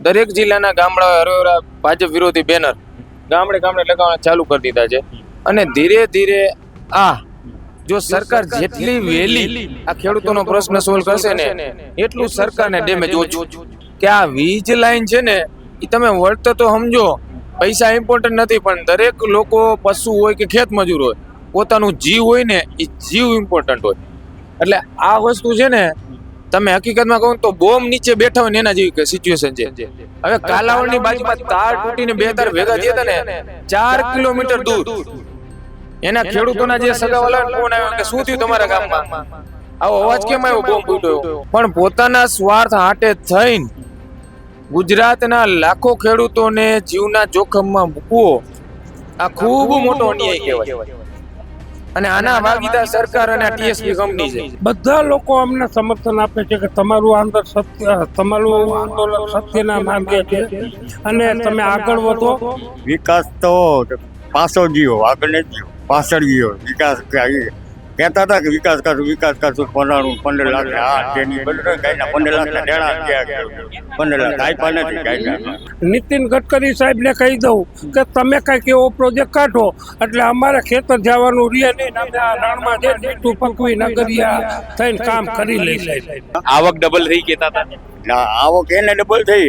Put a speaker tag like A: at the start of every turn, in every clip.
A: દરેક જિલ્લાના ગામડા હરોરા ભાજપ વિરોધી બેનર ગામડે ગામડે લગાવવાના ચાલુ કરી દીધા છે અને ધીરે ધીરે આ જો સરકાર જેટલી વહેલી આ ખેડૂતોનો પ્રશ્ન સોલ્વ કરશે ને એટલું સરકારને ડેમેજ ઓછું કે આ વીજ લાઈન છે ને એ તમે વળતો તો સમજો પૈસા ઇમ્પોર્ટન્ટ નથી પણ દરેક લોકો પશુ હોય કે ખેત મજૂર હોય પોતાનું જીવ હોય ને એ જીવ ઇમ્પોર્ટન્ટ હોય એટલે આ વસ્તુ છે ને તમે હકીકતમાં કહો તો બોમ્બ નીચે બેઠા હોય ને એના જેવી સિચ્યુએશન છે હવે કાલાવડની બાજુમાં તાર તૂટીને બે તાર ભેગા થયા હતા ને 4 કિલોમીટર દૂર એના ખેડૂતોના જે સગાવાલા ફોન આવ્યો કે શું થયું તમારા ગામમાં આવો અવાજ કેમ આવ્યો બોમ્બ ફૂટ્યો પણ પોતાના સ્વાર્થ હાટે થઈને ગુજરાતના લાખો ખેડૂતોને જીવના જોખમમાં મૂકવો આ ખૂબ મોટો અન્યાય કહેવાય અને આના ભાગીદાર સરકાર અને ટીએસપી કંપની છે
B: બધા લોકો અમને સમર્થન આપે છે કે તમારું આંદોલન સત્યના માર્ગે છે અને તમે આગળ વધો.
C: વિકાસ તો પાછળ ગયો, આગળ નથી ગયો, પાછળ ગયો. વિકાસ કહેતા હતા કે વિકાસ કરશું 15 લાખ આ તેની બધું ગાયના 15 લાખના દેણા ગયા 15 લાખ આપ્યા નથી ગાયના.
B: નીતિન ગડકરી સાહેબને કહી દઉં કે તમે કંઈક એવો પ્રોજેક્ટ કાઢો એટલે અમારે ખેતર જવાનું રહે નહીં, અમે આ રણમાં જે મીઠું પકવી નગરિયા થઈને કામ કરી લઈશું.
D: આવક ડબલ થઈ કહેતા હતા.
C: આવક એને ડબલ થઈ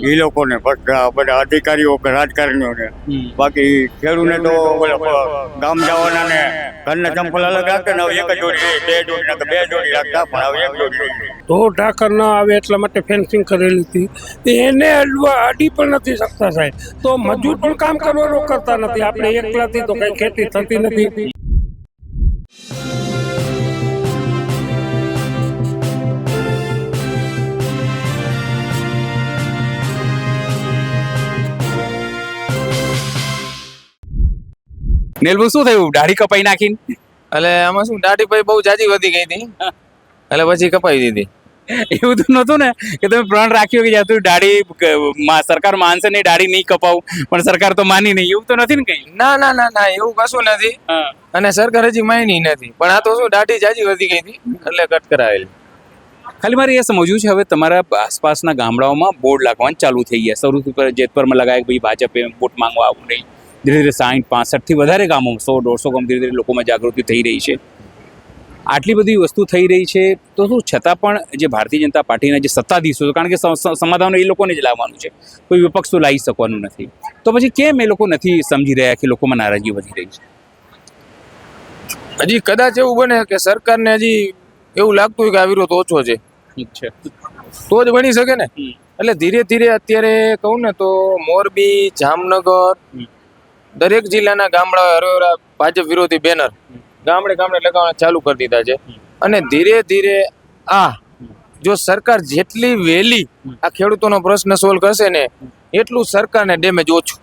C: એ લોકોને બધા અધિકારીઓ કે રાજકારણીઓને. બાકી ખેડૂને તો ગામ જવાના ને ઘરના ચંપલ અલગ રાખે ને હવે એક જોડી 2 જોડી બે જોડી રાખતા પણ હવે એક જોડી.
B: ઢોર ઢાકર ન આવે એટલા માટે ફેન્સિંગ કરેલી હતી એને અડી પણ નથી શકતા સાહેબ, તો મજૂર પણ કામ કરવાનું કરતા નથી. આપણે એકલાથી તો કઈ ખેતી થતી નથી.
D: નેલબુ શું થયું? દાઢી કપાઈ નાખીને?
A: એટલે આમાં શું દાઢી ભાઈ બહુ જાજી વધી ગઈ હતી એટલે પછી કપાઈ દીધી.
D: એવું તો નતું ને કે તમે પ્રણ રાખ્યો કે જ્યાં દાઢી સરકાર માનશે નહીં, દાઢી નહીં કપાવું, પણ સરકાર તો માની નહીં, એવું તો નથી ને કઈ?
A: ના ના ના ના એવું કશું નથી અને સરકાર હજી માની નથી, પણ આ તો શું દાઢી જાજી વધી ગઈ હતી એટલે કટ કરાવેલી.
D: ખાલી મારે એ સમજવું છે, હવે તમારા આસપાસના ગામડાઓમાં બોર્ડ લાગવાનું ચાલુ થઈ ગયા. સૌથી જેતપરમાં લગાય ભાઈ ભાજપે વોટ માંગવા આવું નહીં. ધીરે ધીરે 60-65 થી વધારે ગામો 100-150 ગામ ધીરે ધીરે લોકોમાં જાગૃતિ થઈ રહી છે. આટલી બધી વસ્તુ થઈ રહી છે તો શું છતાં પણ જે ભારતીય જનતા પાર્ટીના જે સત્તાધીશો, કારણ કે સમાધાન એ લોકોને જ લાવવાનું છે, કોઈ વિપક્ષ તો લાવી શકવાનું નથી, તો પછી કેમ એ લોકો નથી સમજી રહ્યા કે લોકોમાં નારાજગી વધી રહી છે?
A: હજી કદાચ એવું બને કે સરકારને હજી એવું લાગતું હોય કે આ વિરોધ ઓછો છે તો જ બની શકે ને. એટલે ધીરે ધીરે અત્યારે કહું ને તો મોરબી, જામનગર દરેક જિલ્લાના ગામડા હરોરા ભાજપ વિરોધી બેનર ગામડે ગામડે લગાવવાના ચાલુ કરી દીધા છે અને ધીરે ધીરે આ જો સરકાર જેટલી વહેલી આ ખેડૂતોનો પ્રશ્ન સોલ્વ કરશે ને એટલું સરકારને ડેમેજ ઓછું,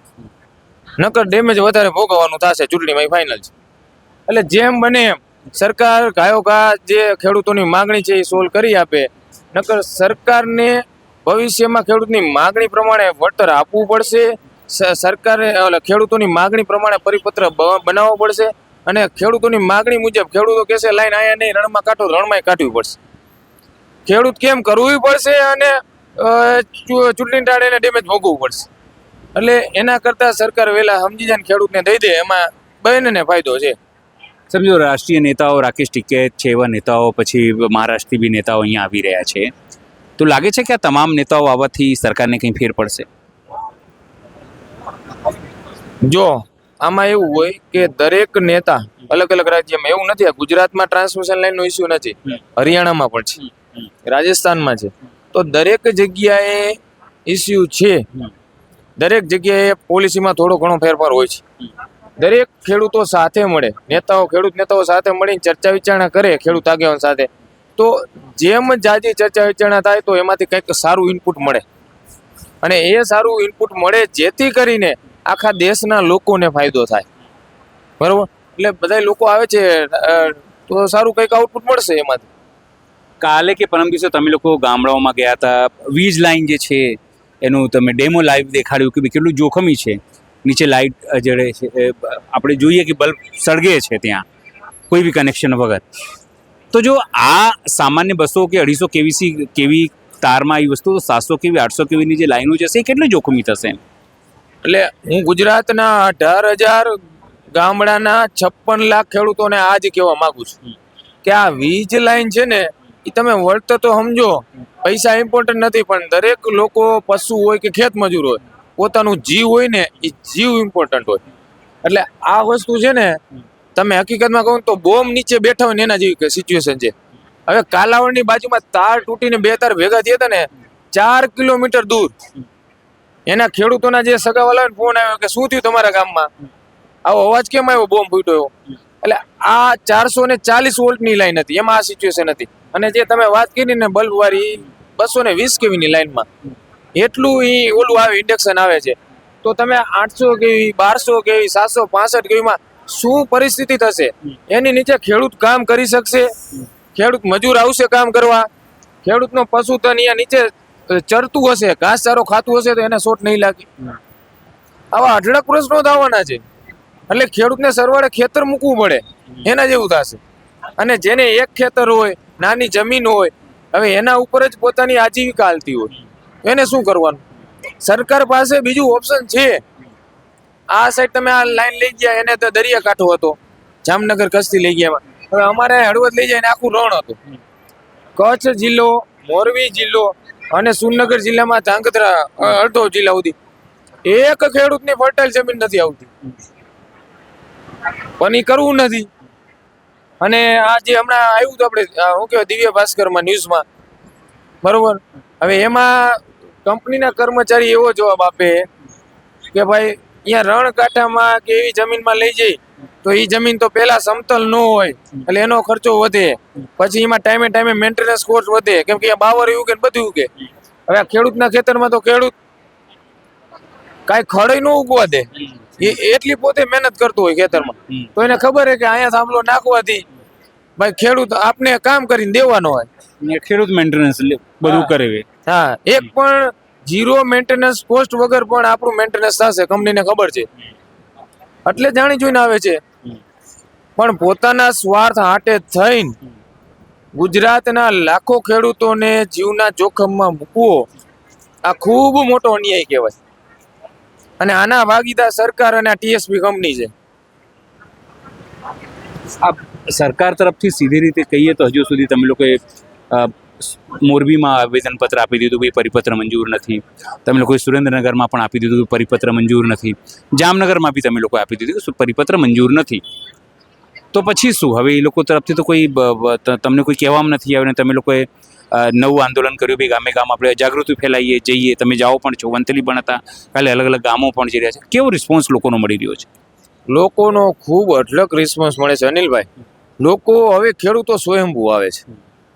A: નકર ડેમેજ વધારે ભોગવવાનું થશે ચૂંટણીમાં ફાઇનલ છે. એટલે જેમ બને એમ સરકાર ગાયો ઘા જે ખેડૂતોની માગણી છે એ સોલ્વ કરી આપે, નકર સરકારને ભવિષ્યમાં ખેડૂતની માગણી પ્રમાણે વળતર આપવું પડશે. સરકારે ખેડૂતોની માગણી પ્રમાણે પરિપત્ર બનાવવો પડશે અને ખેડૂતોની માગણી મુજબ ખેડૂતો કહેશે લાઈન આયા નહીં રણમાં કાઢો, રણમાં કાઢવી પડશે. ખેડૂત કેમ કરવું પડશે અને ચૂંટણી ટાળીને ડેમેજ ભોગવવું પડશે. એટલે એના કરતાં સરકાર વહેલા સમજી જાય ખેડૂતને દઈ દે, એમાં બંનેને ફાયદો છે.
D: સમજો રાષ્ટ્રીય નેતાઓ રાકેશ ટિકૈત છે એવા નેતાઓ, પછી મહારાષ્ટ્રથી બી નેતાઓ અહીંયા આવી રહ્યા છે, તો લાગે છે કે આ તમામ નેતાઓ આવવાથી સરકારને કંઈ ફેર પડશે?
A: જો આમાં એવું હોય કે દરેક નેતા અલગ અલગ રાજ્યમાં, એવું નથી આ ગુજરાતમાં ટ્રાન્સમિશન લાઈનનો ઇસ્યુ નથી, હરિયાણામાં પણ છે, રાજસ્થાનમાં છે, તો દરેક જગ્યાએ ઇસ્યુ છે. દરેક જગ્યાએ પોલિસીમાં થોડો ઘણો ફેરફાર હોય છે. દરેક ખેડૂતો સાથે મળે, ખેડૂત નેતાઓ સાથે મળીને ચર્ચા વિચારણા કરે ખેડૂત આગેવાન સાથે, તો જેમ જાજી ચર્ચા વિચારણા થાય તો એમાંથી કંઈક સારું ઇનપુટ મળે અને એ સારું ઇનપુટ મળે જેથી કરીને આખા દેશના લોકોને ફાયદો થાય. બરોબર? એટલે બધા લોકો આવે છે તો સારું કંઈક આઉટપુટ મળશે એમાંથી.
D: કાલે કે પરમ દિવસે તમે લોકો ગામડાઓમાં ગયા હતા, વીજ લાઈન જે છે એનું તમે ડેમો લાઈવ દેખાડ્યું કે કેટલું જોખમી છે. નીચે લાઇટ જડે છે, આપણે જોઈએ કે બલ્બ સળગે છે ત્યાં કોઈ બી કનેક્શન વગર. તો જો આ સામાન્ય 200 કે 250 કેવી તારમાં આવી વસ્તુ, તો 700 કેવી 800 કેવીની જે લાઈનો જશે એ કેટલી જોખમી થશે એમ?
A: એટલે હું ગુજરાતના 18,000 ગામડાના 56 લાખ ખેડૂતોને આજ કહેવા માંગુ છું કે આ વીજ લાઈન છે ને એ તમે વળતર તો સમજો, પૈસા ઇમ્પોર્ટન્ટ નથી, પણ દરેક લોકો પશુ હોય કે ખેત મજૂર હોય, પોતાનું જીવ હોય ને એ જીવ ઇમ્પોર્ટન્ટ હોય. એટલે આ વસ્તુ છે ને, તમે હકીકતમાં કહો તો બોમ્બ નીચે બેઠા હોય ને એના જેવી સિચ્યુએશન છે. હવે કાલાવડની બાજુમાં તાર તૂટીને 2 તાર ભેગા થયા હતા ને 4 કિલોમીટર દૂર, એના ખેડૂતોના જે સગાવાળાને ફોન આવ્યો કે શું થયું તમારા ગામમાં, આવો અવાજ કેમ આવ્યો, બોમ્બ ફૂટ્યો. એટલે આ 440 વોલ્ટની લાઈન હતી, એમાં આ સિચ્યુએશન હતી. અને જે તમે વાત કરી ને બલ્બ વાળી 220 કેવીની લાઈનમાં એટલું ઓલું આવે, ઇન્ડક્શન આવે છે. તો તમે 800 કેવી 1200 કેવી 765 કેવીમાં શું પરિસ્થિતિ થશે? એની નીચે ખેડૂત કામ કરી શકશે? ખેડૂત મજૂર આવશે કામ કરવા? ખેડૂતનો પશુધન અહીંયા નીચે ચરતું હશે, ઘાસચારો ખાતું હશે તો એને શોટ નહીં લાગે? આવા અઢળક પ્રશ્નો થવાના છે. એટલે ખેડૂતને સરવાળે ખેતર મૂકવું પડે, એના જેવું થશે. અને જેને એક ખેતર હોય, નાની જમીન હોય, હવે એના ઉપર જ પોતાની આજીવિકા હાલતી હોય, એને શું કરવાનું? સરકાર પાસે બીજું ઓપ્શન છે. આ સાઈડ તમે આ લાઈન લઈ ગયા, એને તો દરિયાકાંઠો હતો, જામનગર કચ્છથી લઈ ગયા. હવે અમારે હળવદ લઈ જાય ને આખું રણ હતું. કચ્છ જિલ્લો, મોરબી જિલ્લો અને સુરનગર જિલ્લામાં ધાંગધ્રા અડધો જિલ્લા સુધી એક ખેડૂતની ફર્ટાઇલ જમીન નથી આવતી, પણ એ કરવું નથી. અને આ જે હમણાં આવ્યું હતું આપણે શું કહેવાય દિવ્ય ભાસ્કરમાં ન્યૂઝમાં, બરોબર, હવે એમાં કંપનીના કર્મચારી એવો જવાબ આપે કે ભાઈ અહીંયા રણ કાંઠામાં કે એવી જમીનમાં લઈ જઈ તો એ જમીન તો પહેલા સમતલ ન હોય, એટલે એનો ખર્ચો વધે, પછી એમાં ટાઈમે ટાઈમે મેન્ટેનન્સ કોસ્ટ વધે, કેમ કે બાવર એવું કે બધું કે. હવે આ ખેડૂતના ખેતરમાં તો ખેડૂત કાંઈ ખડે ન ઉગવા દે, એ એટલી પોતે મહેનત કરતો હોય ખેતરમાં, તો એને ખબર છે કે અહીંયા થાંભલો નાખવાથી ભાઈ ખેડૂત આપને કામ કરીને દેવાનો હોય,
D: ખેડૂત મેન્ટેનન્સ બધું કરે.
A: હા, એક પણ 0 મેન્ટેનન્સ કોસ્ટ વગર પણ આપણું મેન્ટેનન્સ થશે, કંપનીને ખબર છે, એટલે જાણી જોઈને આવે છે. પણ પોતાના સ્વાર્થ હાટે થઈને ગુજરાતના લાખો ખેડૂતોને જીવના જોખમમાં મૂકવો આ ખૂબ મોટો અન્યાય કહેવાય. અને આના ભાગીદાર સરકાર અને આ ટીએસપી કંપની છે.
D: આ સરકાર તરફથી સીધી રીતે કહીએ તો હજુ સુધી તમે લોકોએ મોરબીમાં આવેદનપત્ર આપી દીધું કે પરિપત્ર મંજૂર નથી, તમે લોકોએ સુરેન્દ્રનગરમાં પણ આપી દીધું કે પરિપત્ર મંજૂર નથી, જામનગરમાં બી તમે લોકોએ આપી દીધું કે પરિપત્ર મંજૂર નથી. તો પછી શું? હવે એ લોકો તરફથી તો કોઈ તમને કોઈ કહેવામાં નથી આવ્યું ને તમે લોકોએ નવું આંદોલન કર્યું, ભાઈ ગામે ગામ આપણે જાગૃતિ ફેલાઈએ, જઈએ, તમે જાઓ પણ છો, વંથલી પણ હતા, કાલે અલગ અલગ ગામો પણ જઈ રહ્યા છે. કેવો રિસ્પોન્સ લોકોનો મળી રહ્યો છે?
A: લોકોનો ખૂબ અઢળક રિસ્પોન્સ મળે છે અનિલભાઈ. લોકો હવે ખેડૂતો સ્વયંભૂ આવે છે,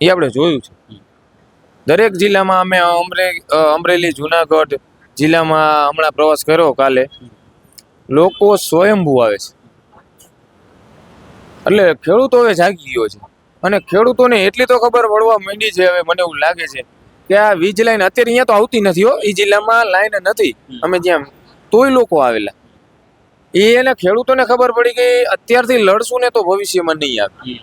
A: એ આપણે જોયું છે. દરેક જિલ્લામાં અમે અમરેલી જુનાગઢ જિલ્લામાં હમણાં પ્રવાસ કર્યો કાલે, લોકો સ્વયંભૂ આવે છે. એટલે ખેડૂતો હવે જાગી ગયો છે. અને ખેડૂતોને એટલી તો ખબર પડવા માંડી છે હવે, મને એવું લાગે છે કે આ વીજ લાઈન અત્યારે અહીંયા તો આવતી નથી હો, એ જિલ્લામાં લાઈન નથી, અમે જ્યાં તોય લોકો આવેલા. એને ખેડૂતોને ખબર પડી કે અત્યારથી લડશું ને તો ભવિષ્યમાં નહીં આવે.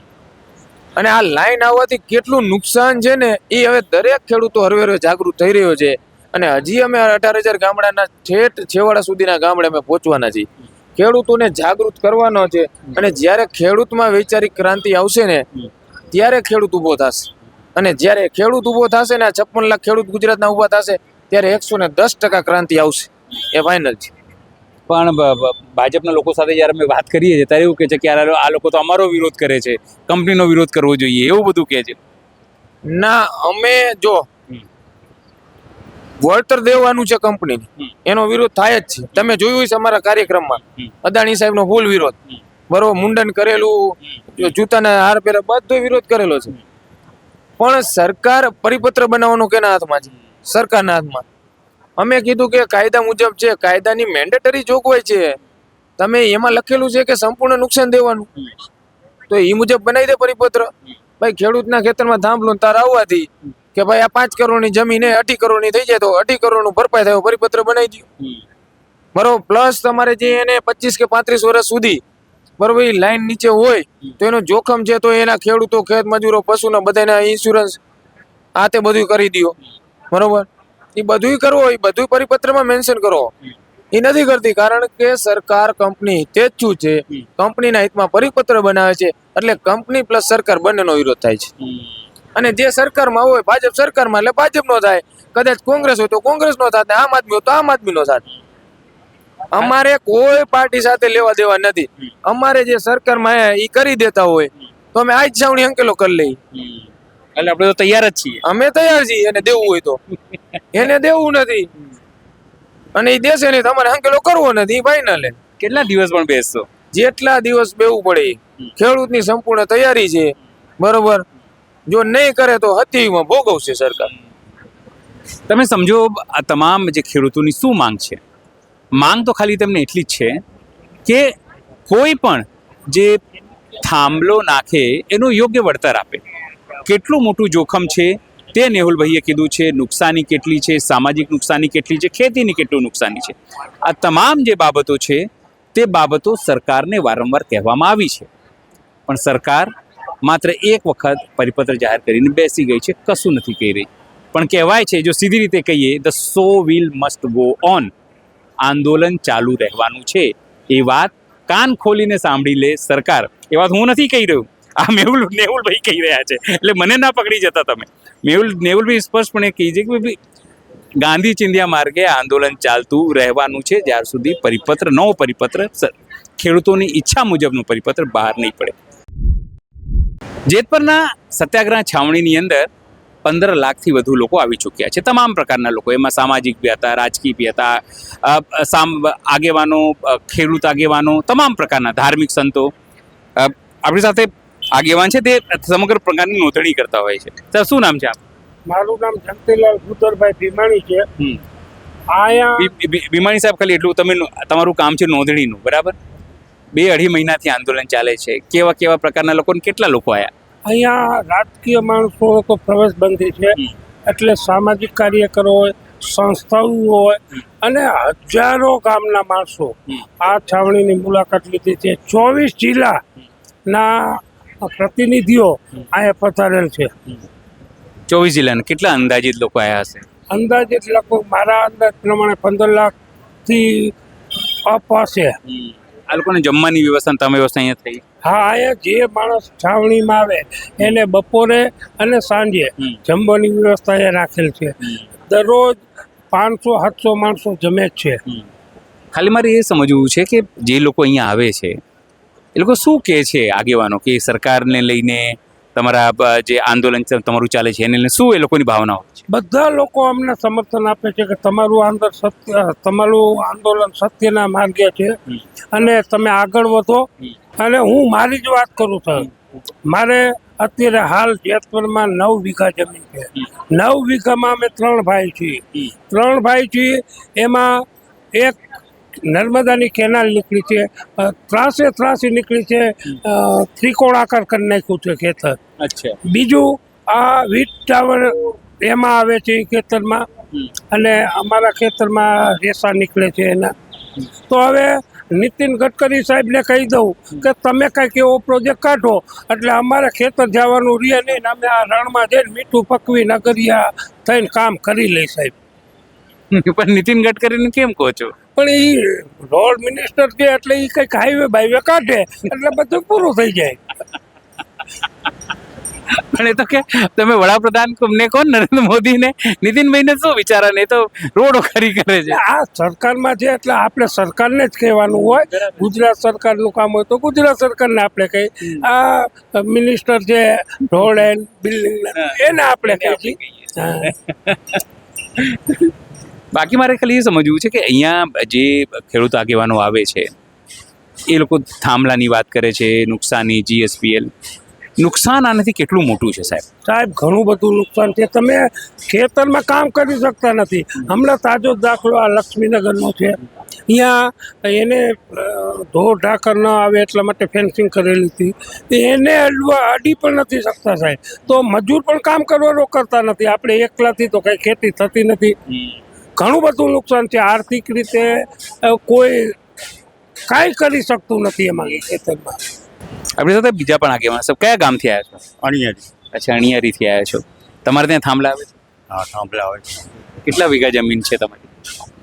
A: અને આ લાઈન આવવાથી કેટલું નુકસાન છે ને એ હવે દરેક ખેડૂતો હરવે જાગૃત થઈ રહ્યો છે. અને હજી અમે 18,000 ગામડાના ઠેઠ છેવાડા સુધીના ગામડે અમે પહોંચવાના છીએ. ખેડૂતોને જાગૃત કરવાનો છે. અને જ્યારે ખેડૂતમાં વૈચારિક ક્રાંતિ આવશે ને ત્યારે ખેડૂત ઊભો થશે. અને જ્યારે ખેડૂત ઊભો થશે ને આ 56 લાખ ખેડૂત ગુજરાતના ઊભા થશે ત્યારે 110% ક્રાંતિ આવશે, એ ફાઇનલ છે.
D: પણ ભાજપના લોકો સાથે જ્યારે અમે વાત કરીએ છીએ ત્યારે એવું કહે છે કે યાર આ લોકો તો અમારો વિરોધ કરે છે, કંપનીનો વિરોધ કરવો જોઈએ, એવું બધું કહે છે.
A: ના, અમે જો વળતર દેવાનું છે કંપનીને, એનો વિરોધ થાય જ છે. તમે જોયું છે અમારા કાર્યક્રમમાં અદાણી સાહેબનો ફૂલ વિરોધ, બરોબર, મુંડન કરેલું, જૂતાના હાર પહેરે, બધો વિરોધ કરેલો છે. પણ સરકાર પરિપત્ર બનાવવાનો કેના હાથમાં છે? સરકારના હાથમાં. અમે કીધું કે કાયદા મુજબ છે, કાયદાની મેન્ડેટરી જોગવાઈ છે, તમે એમાં લખેલું છે કે સંપૂર્ણ નુકસાન દેવાનું, તો એ મુજબ બનાવી દે પરિપત્ર. ભાઈ ખેડૂતના ખેતરમાં થાંભલો તાર આવવાથી કે ભાઈ આ 5 કરોડની જમીન 2.5 કરોડની થઈ જાય તો 2.5 કરોડનું ભરપાઈ થાય પરિપત્ર બનાવી દો, બરોબર. પ્લસ તમારે જે એને 25 કે 35 વર્ષ સુધી બરોબર એ લાઈન નીચે હોય તો એનું જોખમ છે, તો એના ખેડૂતો, ખેત મજૂરો, પશુના બધાના ઇન્સ્યોરન્સ આ તે બધું કરી દો. બરોબર, એ બધુંય કરવો, એ બધું પરિપત્રમાં મેન્શન કરો. એ નથી કરતી, કારણ કે સરકાર કંપની હિતેચ્છુ છે, કંપનીના હિતમાં પરિપત્ર બનાવે છે, એટલે કંપની પ્લસ સરકાર બંનેનો વિરોધ થાય છે. અને જે સરકારમાં હોય, ભાજપ સરકારમાં, એટલે ભાજપનો થાય, કદાચ કોંગ્રેસ હોય તો કોંગ્રેસનો થાય, આમ આદમી હોય તો આમ આદમીનો થાય. અમારે કોઈ પાર્ટી સાથે લેવા દેવા નથી. અમારે જે સરકારમાં એ કરી દેતા હોય તો અમે આજ છાવણી અંકેલો કરી લઈએ.
D: એટલે આપણે તો તૈયાર જ છીએ.
A: અમે તૈયાર છીએ, એને દેવું હોય તો. એને દેવું નથી અને એ દેશે નહીં, તમારે અંકેલો કરવો નથી, ફાઇનલ.
D: કેટલા દિવસ પણ બેસશો?
A: જેટલા દિવસ બેવું પડે. ખેડૂતની સંપૂર્ણ તૈયારી છે, બરોબર. જો નહીં કરે તો હત્યામાં ભોગવશે સરકાર.
D: તમે સમજો, આ તમામ જે ખેડૂતોની શું માંગ છે? માંગ તો ખાલી તેમને એટલી જ છે કે કોઈ પણ જે થાંભલો નાખે એનું યોગ્ય વળતર આપે. કેટલું મોટું જોખમ છે તે નેહુલભાઈએ કીધું છે. નુકસાની કેટલી છે, સામાજિક નુકસાની કેટલી છે, ખેતીની કેટલું નુકસાની છે, આ તમામ જે બાબતો છે તે બાબતો સરકારને વારંવાર કહેવામાં આવી છે, પણ સરકાર માત્ર એક વખત પરિપત્ર જાહેર કરીને બેસી ગઈ છે, કશું નથી કહી રહી. પણ કહેવાય છે, જો સીધી રીતે કહીએ, the so will must go on. આંદોલન ચાલુ રહેવાનું છે. એ વાત કાન ખોલીને સાંભળી લે સરકાર. એ વાત હું નથી કહી રહ્યો, આ નેહુલભાઈ કહી રહ્યા છે, એટલે મને ના પકડી જતા તમે. નેહુલભાઈ સ્પષ્ટપણે કહી છે કે ગાંધી ચિંધ્યા માર્ગે આંદોલન ચાલતું રહેવાનું છે જ્યાર સુધી પરિપત્ર, નવો પરિપત્ર, ખેડૂતોની ઈચ્છા મુજબનું પરિપત્ર બહાર નહીં પડે. જેતપરના સત્યાગ્રહ છાવણીની અંદર 15 લાખથી વધુ લોકો આવી ચૂક્યા છે. તમામ પ્રકારના લોકો, એમાં સામાજિક બી હતા, રાજકીય બી હતા, આગેવાનો, ખેડૂત આગેવાનો, તમામ પ્રકારના ધાર્મિક સંતો. આપણી સાથે આગેવાન છે, તે સમગ્ર પ્રકારની નોંધણી કરતા હોય છે. સર, શું નામ છે આપ?
B: મારું નામ જંતીલાલ ભૂતરભાઈ ભીમાણી છે.
D: ભીમાણી સાહેબ, ખાલી એટલું, તમારું કામ છે નોંધણીનું, બરાબર? 2-2.5 મહિનાથી આંદોલન ચાલે છે. કેવા કેવા પ્રકારના લોકો, કેટલા લોકો આવ્યા?
B: અહીંયા રાજકીય માણસો તો પ્રવેશબંધી છે, એટલે સામાજિક કાર્યકરો હોય, સંસ્થાઓ હોય અને હજારો ગામના માણસો આ છાવણીની મુલાકાત લીધી છે. 24 જિલ્લાના પ્રતિનિધિઓ અહીંયા પધારેલ છે.
D: 24 જિલ્લાના કેટલા અંદાજિત લોકો આવ્યા હશે?
B: અંદાજિત લગભગ મારા અંદાજ પ્રમાણે 15 લાખથી અપ હશે.
D: આ લોકોને જમવાની વ્યવસ્થા, તમે વ્યવસ્થા અહીંયા થઈ?
B: હા, અહીંયા જે માણસ છાવણીમાં આવે એને બપોરે અને સાંજે જમવાની વ્યવસ્થા અહીંયા રાખેલ છે. દરરોજ 500-700 માણસો જમે જ છે.
D: ખાલી મારે એ સમજવું છે કે જે લોકો અહીંયા આવે છે એ લોકો શું કહે છે, આગેવાનો, કે સરકારને લઈને, તમારા જે આંદોલન તમારું ચાલે છે એને લઈને શું એ લોકોની ભાવનાઓ છે?
B: બધા લોકો અમને સમર્થન આપે છે કે તમારું આંદોલન સત્યના માર્ગે છે અને તમે આગળ વધો. અને હું મારી જ વાત કરું છું. મારે અત્યારે હાલ જેતપુરમાં 9 વીઘા જમીન છે. 9 વીઘામાં અમે 3 ભાઈ છીએ. એમાં એક નર્મદાની કેનાલ નીકળી છે, ત્રાસે નીકળી છે, ત્રિકોણાકાર કરી નાખ્યું છે ખેતર.
D: અચ્છા.
B: બીજું આ વીજ ટાવર એમાં આવે છે ખેતરમાં, અને અમારા ખેતરમાં રેસા નીકળે છે એના. તો હવે નીતિન ગડકરી સાહેબને કહી દઉં કે તમે કંઈક એવો પ્રોજેક્ટ કાઢો એટલે અમારે ખેતર જવાનું રહે નહીં, અમે આ રણમાં જઈને મીઠું પકવી નગરિયા થઈને કામ કરી લઈ સાહેબ.
D: પણ નીતિન ગડકરીને કેમ કહો છો?
B: પણ એ રોડ મિનિસ્ટર છે એટલે એ કંઈક હાઈવે કાઢે એટલે બધું પૂરું થઈ જાય.
D: પણ એ તો કે તમે વડાપ્રધાન ને કહો, નરેન્દ્ર મોદીને, નીતિનભાઈને શું વિચારે ને? તો રોડો ખરી કરે છે.
B: આ સરકારમાં છે એટલે આપણે સરકારને જ કહેવાનું હોય. ગુજરાત સરકારનું કામ હોય તો ગુજરાત સરકારને આપણે કહી, આ મિનિસ્ટર છે રોડ એન્ડ બિલ્ડિંગ એને આપણે કહીએ.
D: બાકી મારે ખાલી એ સમજવું છે કે અહીંયા જે ખેડૂત આગેવાનો આવે છે એ લોકો થાંભલાની વાત કરે છે, નુકસાની, GSPL. નુકસાન આનાથી કેટલું મોટું છે સાહેબ?
B: ઘણું બધું નુકસાન છે. તમે ખેતરમાં કામ કરી શકતા નથી. હમણાં તાજો દાખલો આ લક્ષ્મીનગરનો છે. અહીંયા એને ઢોર ઢાકર ન આવે એટલા માટે ફેન્સિંગ કરેલી હતી. એને અડી પણ નથી શકતા સાહેબ. તો મજૂર પણ કામ કરવાનો કરતા નથી. આપણે એકલાથી તો કંઈ ખેતી થતી નથી. ઘણું બધું નુકસાન છે. આર્થિક રીતે કોઈ કાંઈ કરી શકતું નથી એમાં ખેતરમાં.
D: આપણી સાથે બીજા પણ આગેવાન. કયા ગામથી આવ્યા છો?
C: અણિયારી.
D: અચ્છા, અણિયારીથી આવ્યા છો. તમારે ત્યાં થાંભલા આવે છે?
C: હા થાંભલા હોય.
D: કેટલા વીઘા જમીન છે તમારી?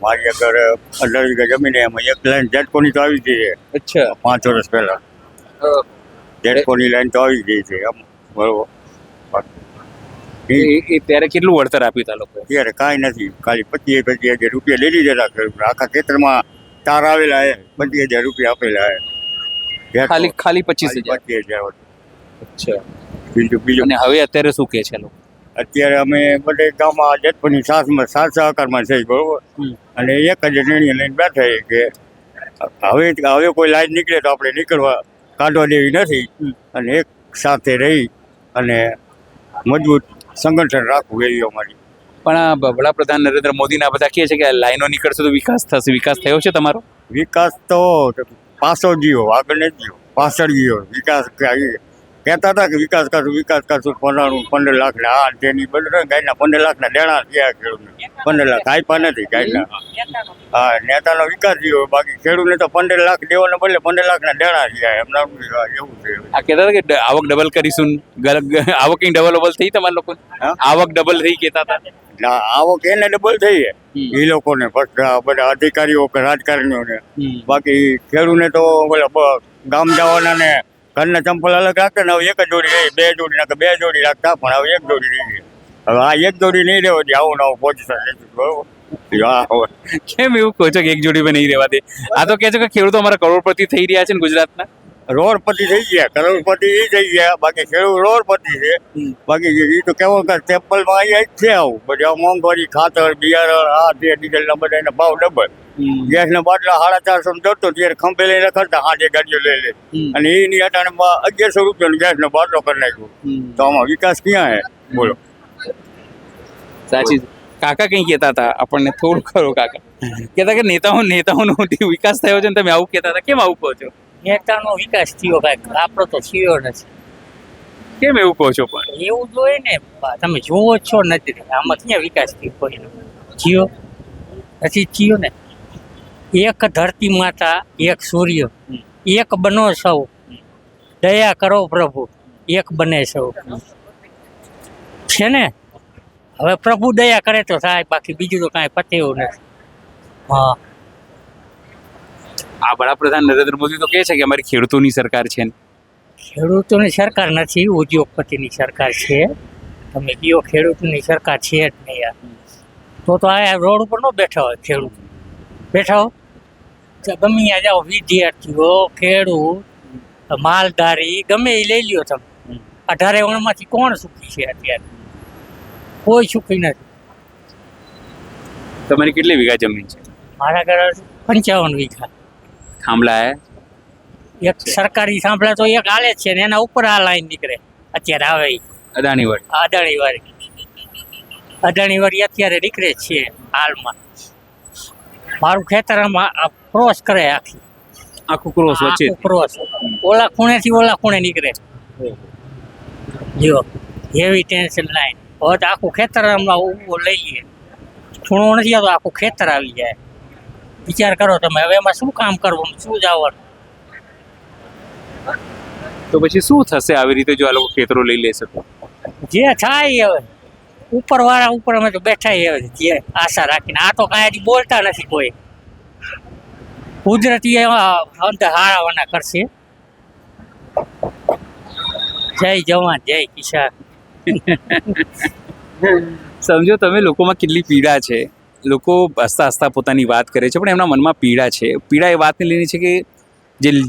C: મારી આગળ 18 વીઘા જમીન છે. એમાં એક લાઈન જેટકોની તો આવી ગઈ છે
D: અચ્છા
C: 5 વર્ષ પહેલા. જેટકોની લાઈન તો આવી ગઈ છે એમ બરોબર.
D: એ ત્યારે કેટલું વળતર આપ્યું તા લોકો?
C: અત્યારે કાંઈ નથી, ખાલી 25,000 રૂપિયા લઈ લીધેલા ખેડૂતને. આખા ખેતરમાં તાર આવેલા છે, 25,000 રૂપિયા આપેલા છે.
D: ખાલી 25,000?
C: 25,000.
D: અચ્છા.
C: બીજું
D: અને હવે અત્યારે શું કહે છે લોકો?
C: અત્યારે અમે બધે ગામમાં જેટપની સાત સહકારમાં છે બરોબર. અને એક જ નિર્ણય લઈને બેઠા છે કે હવે કોઈ લાઈન નીકળે તો આપણે નીકળવા કાઢવા દેવી નથી, અને એક સાથે રહી અને મજબૂત સંગઠન રાખવું એવી અમારી.
D: પણ આ વડાપ્રધાન નરેન્દ્ર મોદીના બધા કહે છે કે લાઈનો નીકળશે તો વિકાસ થશે. વિકાસ થયો છે તમારો?
C: વિકાસ તો પાછળ ગયો, આગળ નથી ગયો, પાછળ ગયો. વિકાસ કહેતા હતા કે વિકાસ કરશું 15 લાખ ને આ તેની બધું ગાયના 15 લાખના દેણા થયા ખેડૂતને. 15 લાખ આપ્યા નથી ગાયના. હા, નેતાનો વિકાસ થયો, બાકી ખેડૂતને તો 15 લાખ દેવાને બદલે 15 લાખના દેણા થયા. એમના એવું છે.
D: આ કહેતા હતા કે આવક ડબલ કરીશું. આવક ડબલ થઈ તમારા લોકો? આવક ડબલ થઈ કહેતા હતા.
C: આવક એને ડબલ થઈ છે એ લોકોને, બધા અધિકારીઓ કે રાજકારણીઓને. બાકી ખેડૂતને તો ગામ જવાના ને ઘરના ચંપલ અલગ રાખતા ને હવે એક જ જોડી રહી, 2 જોડી નાખે, 2 જોડી રાખતા પણ હવે 1 જોડી રહી ગઈ. હવે આ 1 જોડી નહીં રહેવાથી આવું નવું પોઝિશન બરોબર.
D: કેમ એવું કહો છો કે 1 જોડી નહીં રહેવા દે? આ તો કહે છે કે ખેડૂતો અમારા કરોડપતિ થઈ રહ્યા છે ને ગુજરાતના.
C: રોડપતિ થઈ ગયા, કરોડપતિ એ થઈ ગયા, બાકી ખેડૂત રોડપતિ છે. બાકી એ તો કેવો કે ચેમ્પલમાં અહીંયા જ છે આવું બધી મોંઘવારી, ખાતર, બિયારણ, આ તે ડીઝલના બધાના ભાવ ડબલ. ગેસના બાટલા 450 દોડતો ત્યારે ખંભે લઈને રખડતા, હાજે ગાડીઓ લઈ લે. અને એની અટાણમાં 1100 રૂપિયાનો ગેસનો બાટલો કરી નાખ્યો. તો આમાં વિકાસ ક્યાં હે બોલો?
D: સાચી. કાકા કઈ કહેતા હતા આપણને થોડું ખરો. કાકા કહેતા કે નેતાઓનો વિકાસ થયો છે ને તમે આવું કહેતા હતા. કેમ આવું કહો છો?
E: નેતાનો વિકાસ થયો કાંઈક, આપણો તો થયો નથી.
D: કેમ એવું કહો છો? પણ
E: એવું જોઈએ ને, તમે જોવો છો નથી, આમાં ક્યાં વિકાસ થયો? કોઈનો થયો નથી થયો ને. એક ધરતી માતા, એક સૂર્ય, એક બનો સૌ, દયા કરો પ્રભુ, એક બને સૌ. છે ને, હવે પ્રભુ દયા કરે તો થાય, બાકી બીજું તો કાંઈ પતે એવું નથી. હા,
D: આ વડાપ્રધાન નરેન્દ્ર મોદી તો કહે છે કે અમારી ખેડૂતોની સરકાર છે.
E: ખેડૂતોની સરકાર નથી, ઉદ્યોગપતિની સરકાર છે. તમે કયો ખેડૂતની સરકાર છે જ નહીં યાર. તો આ રોડ ઉપર ન બેઠા હોય ખેડૂત. બેઠા હો ગમે ત્યાં જાઓ, વિદ્યાર્થીઓ, ખેડૂત, માલધારી, ગમે એ લઈ લ્યો તમે. 18 ઓણમાંથી કોણ સુખી છે અત્યારે? કોઈ સુખી નથી.
D: તમારી કેટલી વીઘા જમીન છે?
E: મારા ઘરે 55 વીઘા.
D: થાંભલા હે?
E: એક સરકારી સાંભળે તો એક હાલે જ છે ને એના ઉપર આ લાઈન નીકળે અત્યારે આવે.
D: અદાણી વાળી
E: અદાણી વાળી અત્યારે નીકળે જ છે હાલમાં. મારું ખેતર ક્રોસ કરે
D: આખું ક્રોસ વચ્ચે
E: ક્રોસ ઓલા ખૂણેથી ઓલા ખૂણે નીકળે. જો હેવી ટેન્શન લાઈન. હવે તો આખું ખેતર ઊભું લઈએ, ખૂણો નથી આવતો, આખું ખેતર આવી જાય. વિચાર કરો તમે, હવે એમાં શું કામ કરવું, શું જવાનું?
D: તો પછી શું થશે આવી રીતે જો આ લોકો ખેતરો લઈ લેશે તો?
E: જે થાય હવે ઉપરવાળા ઉપર અમે તો બેઠા હવે જે આશા રાખીને. આ તો કાંઈ હજી બોલતા નથી કોઈ. કુદરતી અંદર હારાવાના કરશે. જય જવાન, જય કિસાન.
D: સમજો તમે, લોકોમાં કેટલી પીડા છે. લોકો હસતા હસતા પોતાની વાત કરે છે, પણ એમના મનમાં પીડા છે. પીડા એ વાતને લઈને છે કે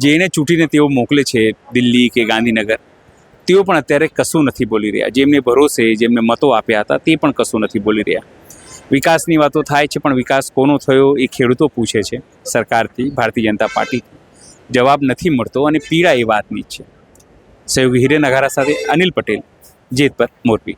D: જેને ચૂંટીને તેઓ મોકલે છે દિલ્હી કે ગાંધીનગર, તેઓ પણ અત્યારે કશું નથી બોલી રહ્યા. જેમને ભરોસે, જેમને મતો આપ્યા હતા, તે પણ કશું નથી બોલી રહ્યા. વિકાસની વાતો થાય છે, પણ વિકાસ કોનો થયો એ ખેડૂતો પૂછે છે સરકારથી, ભારતીય જનતા પાર્ટીથી. જવાબ નથી મળતો અને પીડા એ વાતની જ છે. સહયોગી હિરેન અઘારા સાથે અનિલ પટેલ, જેતપર, મોરબી.